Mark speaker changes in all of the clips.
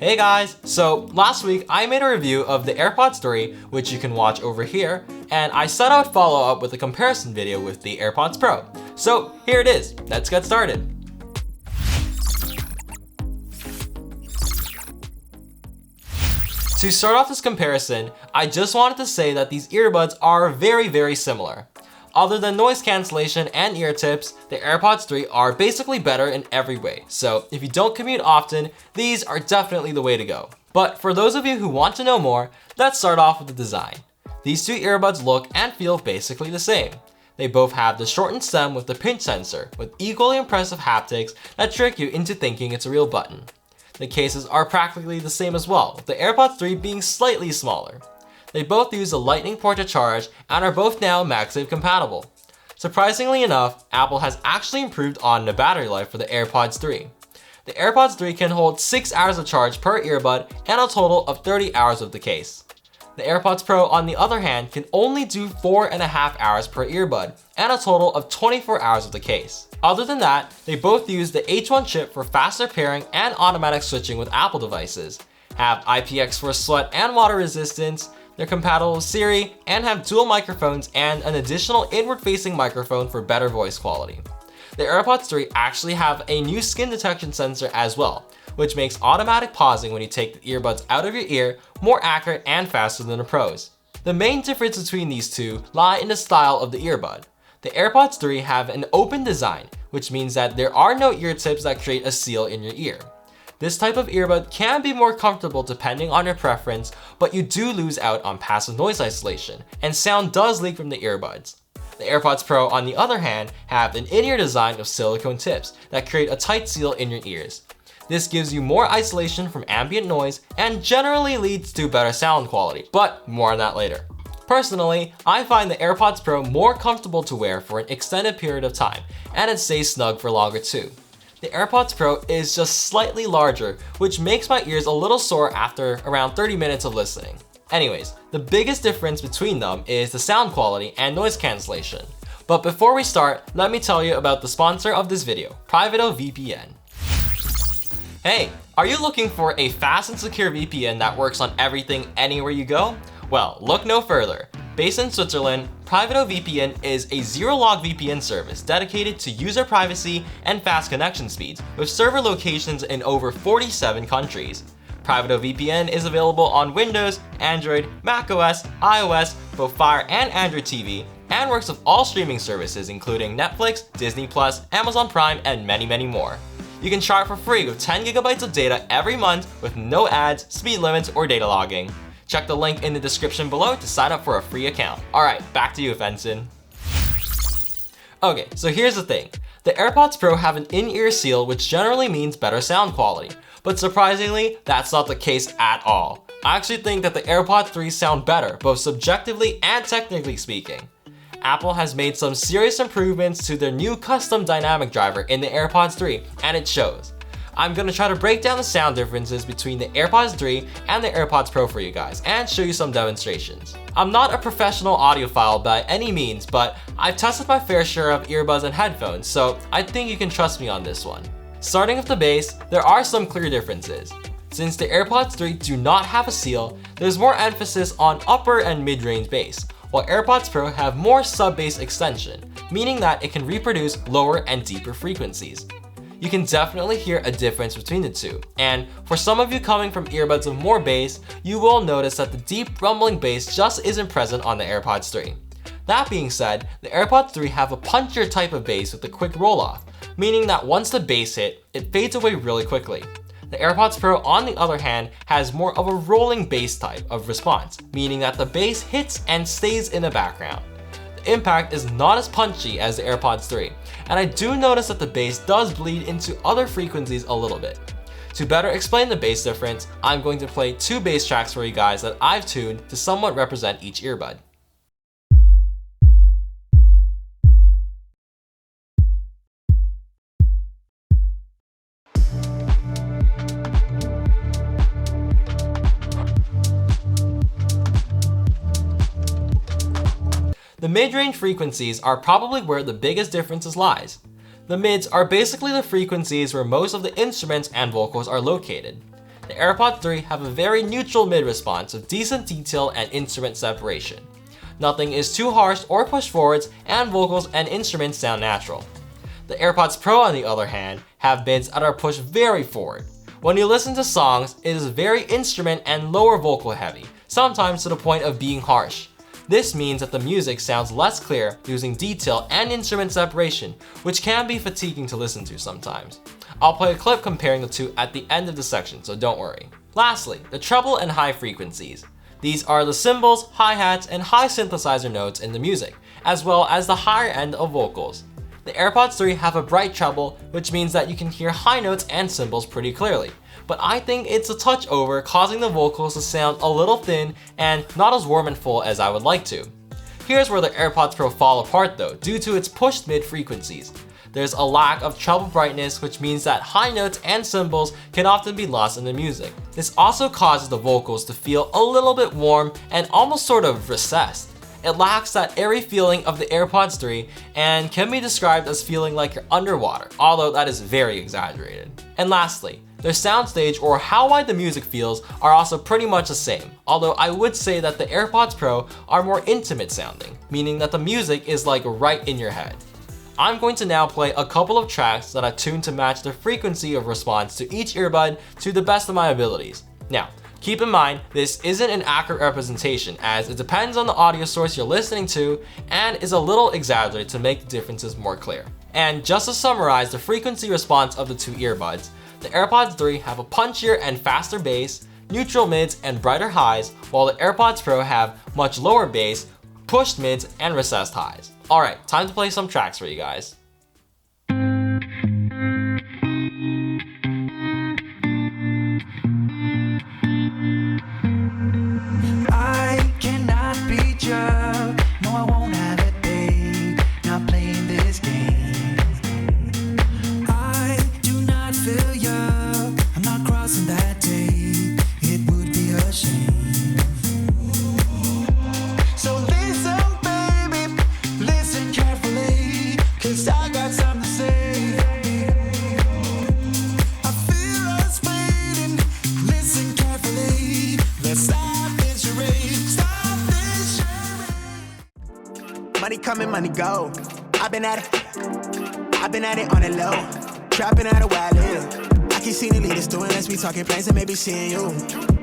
Speaker 1: Hey guys! So last week I made a review of the AirPods 3, which you can watch over here, and I said I would follow up with a comparison video with the AirPods Pro. So here it is, let's get started. To start off this comparison, I just wanted to say that these earbuds are very similar. Other than noise cancellation and ear tips, the AirPods 3 are basically better in every way. So if you don't commute often, these are definitely the way to go. But for those of you who want to know more, let's start off with the design. These two earbuds look and feel basically the same. They both have the shortened stem with the pinch sensor, with equally impressive haptics that trick you into thinking it's a real button. The cases are practically the same as well, with the AirPods 3 being slightly smaller. They both use a lightning port to charge and are both now MagSafe compatible. Surprisingly enough, Apple has actually improved on the battery life for the AirPods 3. The AirPods 3 can hold 6 hours of charge per earbud and a total of 30 hours with the case. The AirPods Pro, on the other hand, can only do 4.5 hours per earbud and a total of 24 hours with the case. Other than that, they both use the H1 chip for faster pairing and automatic switching with Apple devices, have IPX4 sweat and water resistance, they're compatible with Siri, and have dual microphones and an additional inward-facing microphone for better voice quality. The AirPods 3 actually have a new skin detection sensor as well, which makes automatic pausing when you take the earbuds out of your ear more accurate and faster than the Pros. The main difference between these two lie in the style of the earbud. The AirPods 3 have an open design, which means that there are no ear tips that create a seal in your ear. This type of earbud can be more comfortable depending on your preference, but you do lose out on passive noise isolation, and sound does leak from the earbuds. The AirPods Pro, on the other hand, have an in-ear design of silicone tips that create a tight seal in your ears. This gives you more isolation from ambient noise and generally leads to better sound quality, but more on that later. Personally, I find the AirPods Pro more comfortable to wear for an extended period of time, and it stays snug for longer too. The AirPods Pro is just slightly larger, which makes my ears a little sore after around 30 minutes of listening. Anyways, the biggest difference between them is the sound quality and noise cancellation. But before we start, let me tell you about the sponsor of this video, PrivadoVPN. Hey, are you looking for a fast and secure VPN that works on everything anywhere you go? Well, look no further. Based in Switzerland, PrivadoVPN is a zero-log VPN service dedicated to user privacy and fast connection speeds, with server locations in over 47 countries. PrivadoVPN is available on Windows, Android, macOS, iOS, both Fire and Android TV, and works with all streaming services including Netflix, Disney+, Amazon Prime, and many more. You can try it for free with 10 GB of data every month with no ads, speed limits, or data logging. Check the link in the description below to sign up for a free account. Alright, back to you, Fenton. Okay, so here's the thing. The AirPods Pro have an in-ear seal, which generally means better sound quality. But surprisingly, that's not the case at all. I actually think that the AirPods 3 sound better, both subjectively and technically speaking. Apple has made some serious improvements to their new custom dynamic driver in the AirPods 3, and it shows. I'm gonna try to break down the sound differences between the AirPods 3 and the AirPods Pro for you guys, and show you some demonstrations. I'm not a professional audiophile by any means, but I've tested my fair share of earbuds and headphones, so I think you can trust me on this one. Starting with the bass, there are some clear differences. Since the AirPods 3 do not have a seal, there's more emphasis on upper and mid-range bass, while AirPods Pro have more sub-bass extension, meaning that it can reproduce lower and deeper frequencies. You can definitely hear a difference between the two, and for some of you coming from earbuds with more bass, you will notice that the deep rumbling bass just isn't present on the AirPods 3. That being said, the AirPods 3 have a punchier type of bass with a quick roll-off, meaning that once the bass hit, it fades away really quickly. The AirPods Pro, on the other hand, has more of a rolling bass type of response, meaning that the bass hits and stays in the background. The impact is not as punchy as the AirPods 3, and I do notice that the bass does bleed into other frequencies a little bit. To better explain the bass difference, I'm going to play two bass tracks for you guys that I've tuned to somewhat represent each earbud. The mid-range frequencies are probably where the biggest differences lies. The mids are basically the frequencies where most of the instruments and vocals are located. The AirPods 3 have a very neutral mid response with decent detail and instrument separation. Nothing is too harsh or pushed forwards, and vocals and instruments sound natural. The AirPods Pro, on the other hand, have mids that are pushed very forward. When you listen to songs, it is very instrument and lower vocal heavy, sometimes to the point of being harsh. This means that the music sounds less clear, losing detail and instrument separation, which can be fatiguing to listen to sometimes. I'll play a clip comparing the two at the end of the section, so don't worry. Lastly, the treble and high frequencies. These are the cymbals, hi-hats, and high synthesizer notes in the music, as well as the higher end of vocals. The AirPods 3 have a bright treble, which means that you can hear high notes and cymbals pretty clearly, but I think it's a touch over, causing the vocals to sound a little thin and not as warm and full as I would like to. Here's where the AirPods Pro fall apart though, due to its pushed mid frequencies. There's a lack of treble brightness, which means that high notes and cymbals can often be lost in the music. This also causes the vocals to feel a little bit warm and almost sort of recessed. It lacks that airy feeling of the AirPods 3 and can be described as feeling like you're underwater, although that is very exaggerated. And lastly, their soundstage or how wide the music feels are also pretty much the same, although I would say that the AirPods Pro are more intimate sounding, meaning that the music is like right in your head. I'm going to now play a couple of tracks that I tuned to match the frequency of response to each earbud to the best of my abilities. Now, keep in mind, this isn't an accurate representation as it depends on the audio source you're listening to and is a little exaggerated to make the differences more clear. And just to summarize the frequency response of the two earbuds, the AirPods 3 have a punchier and faster bass, neutral mids and brighter highs, while the AirPods Pro have much lower bass, pushed mids and recessed highs. Alright, time to play some tracks for you guys.
Speaker 2: I cannot beat you. No, I won't have it, babe. Not playing this game. I do not feel you. I'm not crossing that tape. It would be a shame. So listen, baby, listen carefully, 'cause I got something to say. I feel us waiting. Listen carefully. Let's stop this charade. Stop this charade. Money coming, money go. I've been at it on the low. Trapping out a while live. I keep seeing the leaders doing this. We talking plans and maybe seeing you.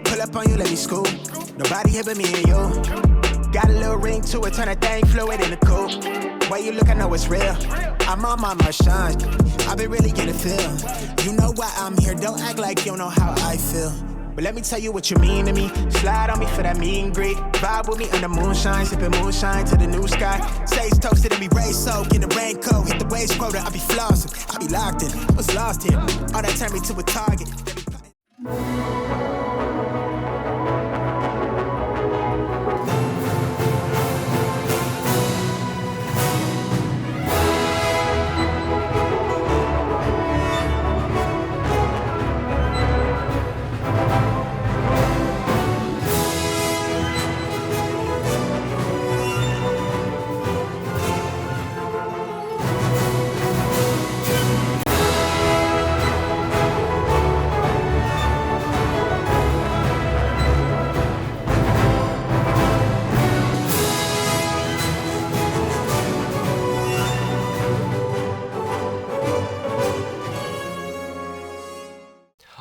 Speaker 2: Pull up on you, let me scoop. Nobody here but me and you. Got a little ring to it, turn that thing fluid in the coupe. Way you look, I know it's real. I'm on my shine. I've been really getting a feel. You know why I'm here, don't act like you don't know how I feel. But let me tell you what you mean to me. Slide on me for that meet and greet. Vibe with me under moonshine, sipping moonshine to the new sky. Sage toasted and be raised soaked in the raincoat. Hit the waves quota, I be flossing, I be locked in. I was lost here, all that turned me to a target.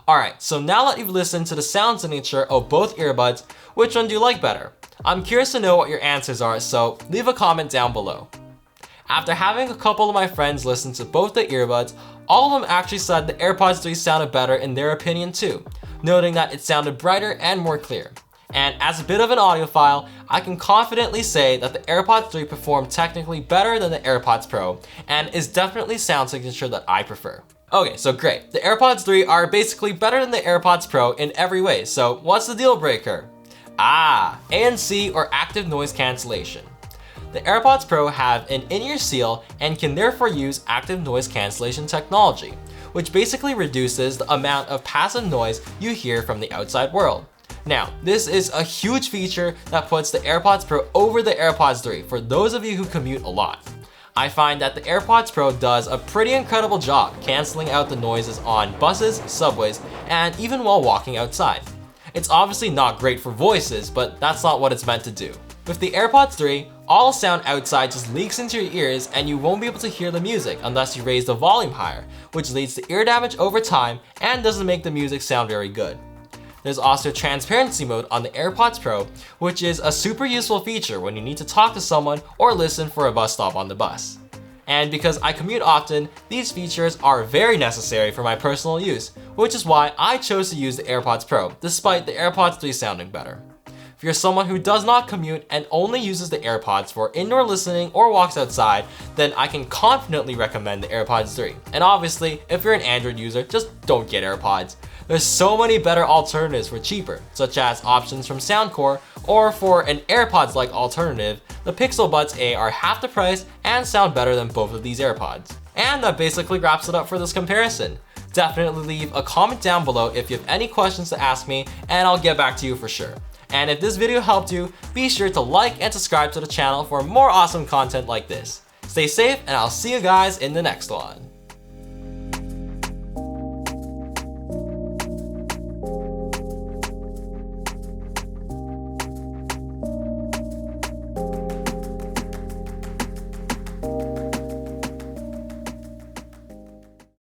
Speaker 1: Alright, so now that you've listened to the sound signature of both earbuds, which one do you like better? I'm curious to know what your answers are, so leave a comment down below. After having a couple of my friends listen to both the earbuds, all of them actually said the AirPods 3 sounded better in their opinion too, noting that it sounded brighter and more clear. And as a bit of an audiophile, I can confidently say that the AirPods 3 performed technically better than the AirPods Pro, and is definitely sound signature that I prefer. Okay, so great. The AirPods 3 are basically better than the AirPods Pro in every way, so what's the deal breaker? ANC or active noise cancellation. The AirPods Pro have an in-ear seal and can therefore use active noise cancellation technology, which basically reduces the amount of passive noise you hear from the outside world. Now, this is a huge feature that puts the AirPods Pro over the AirPods 3 for those of you who commute a lot. I find that the AirPods Pro does a pretty incredible job canceling out the noises on buses, subways, and even while walking outside. It's obviously not great for voices, but that's not what it's meant to do. With the AirPods 3, all sound outside just leaks into your ears and you won't be able to hear the music unless you raise the volume higher, which leads to ear damage over time and doesn't make the music sound very good. There's also transparency mode on the AirPods Pro, which is a super useful feature when you need to talk to someone or listen for a bus stop on the bus. And because I commute often, these features are very necessary for my personal use, which is why I chose to use the AirPods Pro, despite the AirPods 3 sounding better. If you're someone who does not commute and only uses the AirPods for indoor listening or walks outside, then I can confidently recommend the AirPods 3. And obviously, if you're an Android user, just don't get AirPods. There's so many better alternatives for cheaper, such as options from Soundcore, or for an AirPods-like alternative, the Pixel Buds A are half the price and sound better than both of these AirPods. And that basically wraps it up for this comparison. Definitely leave a comment down below if you have any questions to ask me, and I'll get back to you for sure. And if this video helped you, be sure to like and subscribe to the channel for more awesome content like this. Stay safe, and I'll see you guys in the next one.